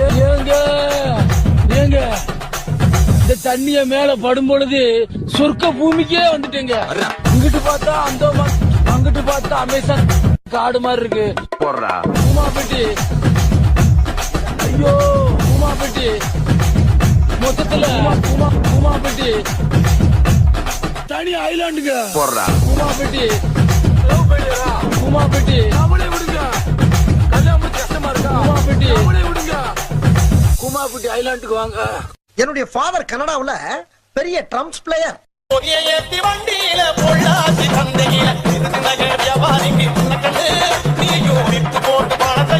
ஏங்க ஏங்க இந்த தண்ணிய மேல படும் பொழுது சொர்க்க பூமிக்கே வந்துட்டேங்க. இங்கிட்டு பார்த்தா அந்தோமான், அங்கிட்டு பார்த்தா அமேசான் காடு மாதிரி இருக்கு. பூமாப்பட்டி, ஐயோ பூமாப்பட்டி, மொத்தத்துல பூமாப்பட்டி தனி ஐலாண்டுங்க. பூமாப்பட்டி பூமாப்பட்டி நம்மளே விடுங்க. கல்யாணம் கஷ்டமா இருக்கா? பூமாப்பட்டி நம்மளே விடுங்க. பூமாப்பட்டி ஐலாண்டுக்கு வாங்க. என்னுடைய ஃபாதர் கனடாவுல பெரிய ட்ரம்ஸ் பிளேயர். வண்டியில பொள்ளாச்சி சந்தையில வியாபாரிக்கு போட்டு பணத்தை